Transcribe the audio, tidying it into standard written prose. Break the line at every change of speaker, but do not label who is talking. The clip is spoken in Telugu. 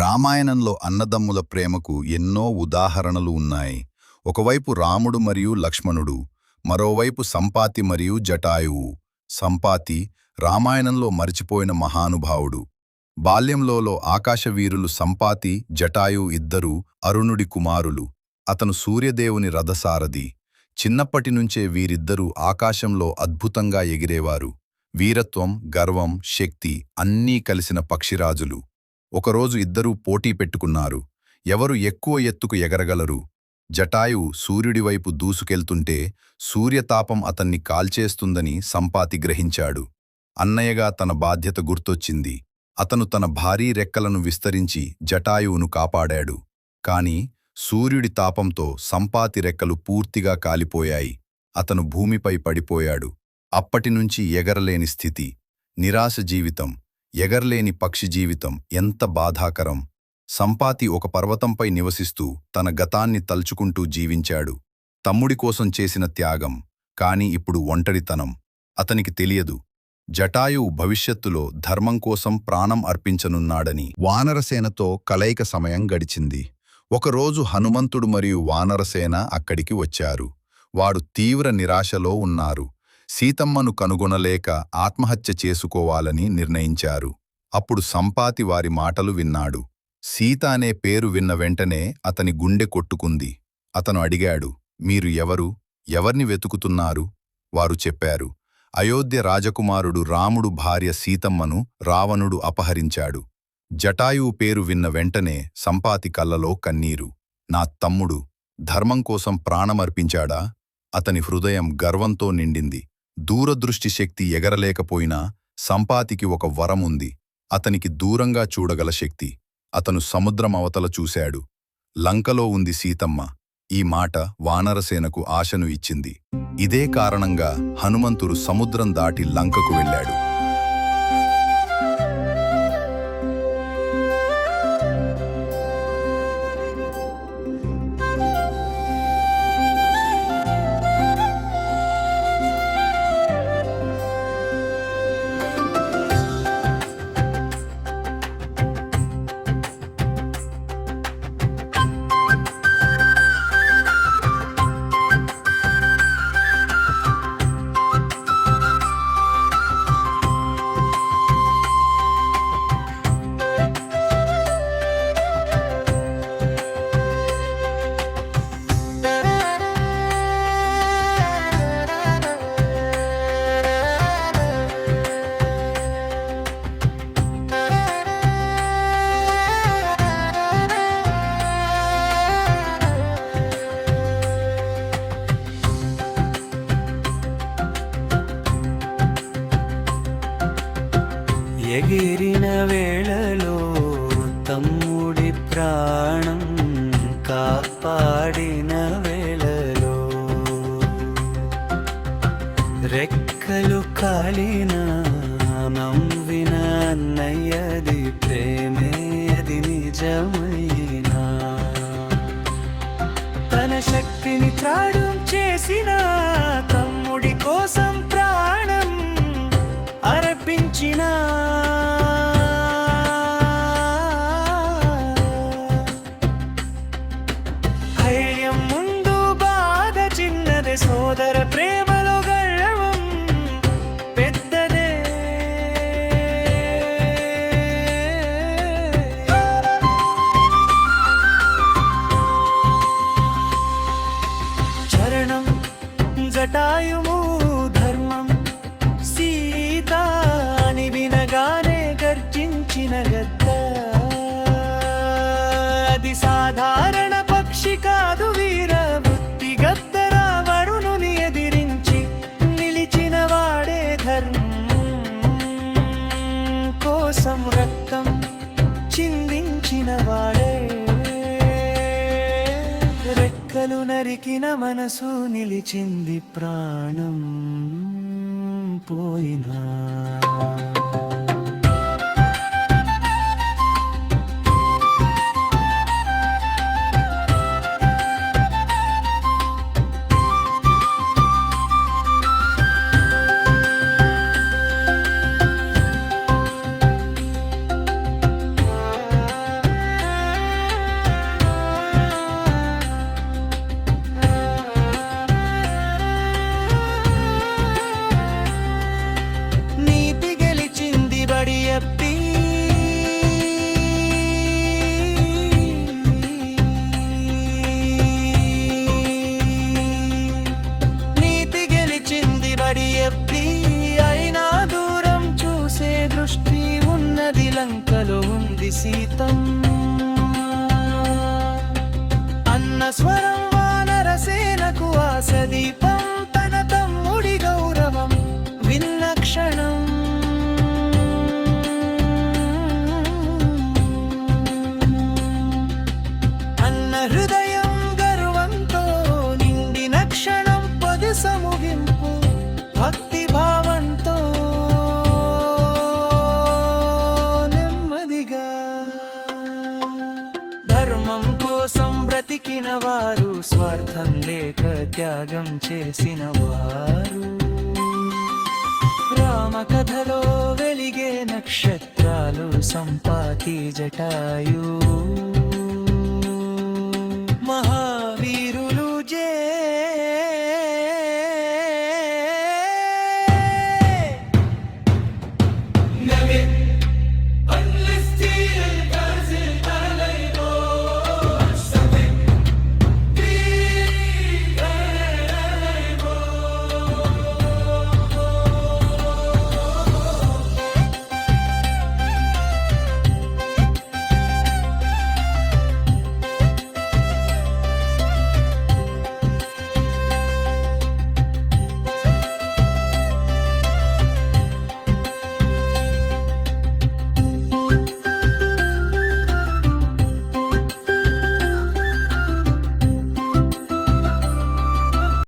రామాయణంలో అన్నదమ్ముల ప్రేమకు ఎన్నో ఉదాహరణలు ఉన్నాయి. ఒకవైపు రాముడు మరియు లక్ష్మణుడు, మరోవైపు సంపాతి మరియు జటాయువు. సంపాతి రామాయణంలో మరిచిపోయిన మహానుభావుడు. బాల్యంలో ఆకాశవీరులు సంపాతి, జటాయువు ఇద్దరూ అరుణుడి కుమారులు. అతను సూర్యదేవుని రథసారథి. చిన్నప్పటినుంచే వీరిద్దరూ ఆకాశంలో అద్భుతంగా ఎగిరేవారు. వీరత్వం, గర్వం, శక్తి అన్నీ కలిసిన పక్షిరాజులు. ఒకరోజు ఇద్దరూ పోటీ పెట్టుకున్నారు. ఎవరు ఎక్కువ ఎత్తుకు ఎగరగలరు. జటాయువు సూర్యుడివైపు దూసుకెళ్తుంటే సూర్యతాపం అతన్ని కాల్చేస్తుందని సంపాతి గ్రహించాడు. అన్నయ్యగా తన బాధ్యత గుర్తొచ్చింది. అతను తన భారీ రెక్కలను విస్తరించి జటాయువును కాపాడాడు. కాని సూర్యుడి తాపంతో సంపాతి రెక్కలు పూర్తిగా కాలిపోయాయి. అతను భూమిపై పడిపోయాడు. అప్పటినుంచి ఎగరలేని స్థితి, నిరాశ జీవితం. ఎగర్లేని పక్షి జీవితం ఎంత బాధాకరం. సంపాతి ఒక పర్వతంపై నివసిస్తూ తన గతాన్ని తలుచుకుంటూ జీవించాడు. తమ్ముడి కోసం చేసిన త్యాగం, కాని ఇప్పుడు ఒంటరితనం. అతనికి తెలియదు, జటాయువు భవిష్యత్తులో ధర్మం కోసం ప్రాణం అర్పించనున్నాడని. వానరసేనతో కలయిక సమయం గడిచింది. ఒకరోజు హనుమంతుడు మరియు వానరసేన అక్కడికి వచ్చారు. వాడు తీవ్ర నిరాశలో ఉన్నారు. సీతమ్మను కనుగొనలేక ఆత్మహత్య చేసుకోవాలని నిర్ణయించారు. అప్పుడు సంపాతి వారి మాటలు విన్నాడు. సీత అనే పేరు విన్న వెంటనే అతని గుండె కొట్టుకుంది. అతను అడిగాడు, మీరు ఎవరు? ఎవర్ని వెతుకుతున్నారు? వారు చెప్పారు, అయోధ్య రాజకుమారుడు రాముడు భార్య సీతమ్మను రావణుడు అపహరించాడు. జటాయువు పేరు విన్న వెంటనే సంపాతి కళ్ళలో కన్నీరు. నా తమ్ముడు ధర్మం కోసం ప్రాణమర్పించాడా? అతని హృదయం గర్వంతో నిండింది. దూరదృష్టి శక్తి ఎగరలేకపోయినా సంపాతికి ఒక వరముంది. అతనికి దూరంగా చూడగల శక్తి. అతను సముద్రం అవతల చూశాడు. లంకలో ఉంది సీతమ్మ. ఈ మాట వానరసేనకు ఆశను ఇచ్చింది. ఇదే కారణంగా హనుమంతుడు సముద్రం దాటి లంకకు వెళ్ళాడు.
ఎగిరిన వేళలో తమ్ముడి ప్రాణం కాపాడిన వేళలో రెక్కలు కాలిన నవ్విన అన్నయ్యది ప్రేమే అది నిజమైనా తన శక్తిని త్యాగం చేసిన తమ్ముడి కోసం ప్రాణం అర్పించిన ధైర్యం ముందు బాధ చిన్నదే, సోదర ప్రేమలో గర్వం పెద్దదే. చరణం జటాయువు ధర్మం సీత అని వినగానే గర్జించిన గద్ద. అది సాధారణ పక్షి కాదు, వీర బుద్ధి గద్ద. రావణుని ఎదిరించి నిలిచిన వాడే ధర్మం కోసం రక్తం చిందించిన వాడే. రెక్కలు నరికిన మనసు నిలిచింది, ప్రాణం పోయినా. అన్న స్వరం వానరసేనకు ఆసదీపం, తన తమ్ముడి గౌరవం విన్న క్షణం. అన్న హృదయం గర్వంతో నిండిన క్షణం, పది సముగింపు భక్తి భావంతో నెమ్మదిగా. ధర్మం కోసం బ్రతికిన వారు, స్వార్థం లేక త్యాగం చేసిన వారు, రామ కథలో వెలిగే నక్షత్రాలు, సంపాతి జటాయు.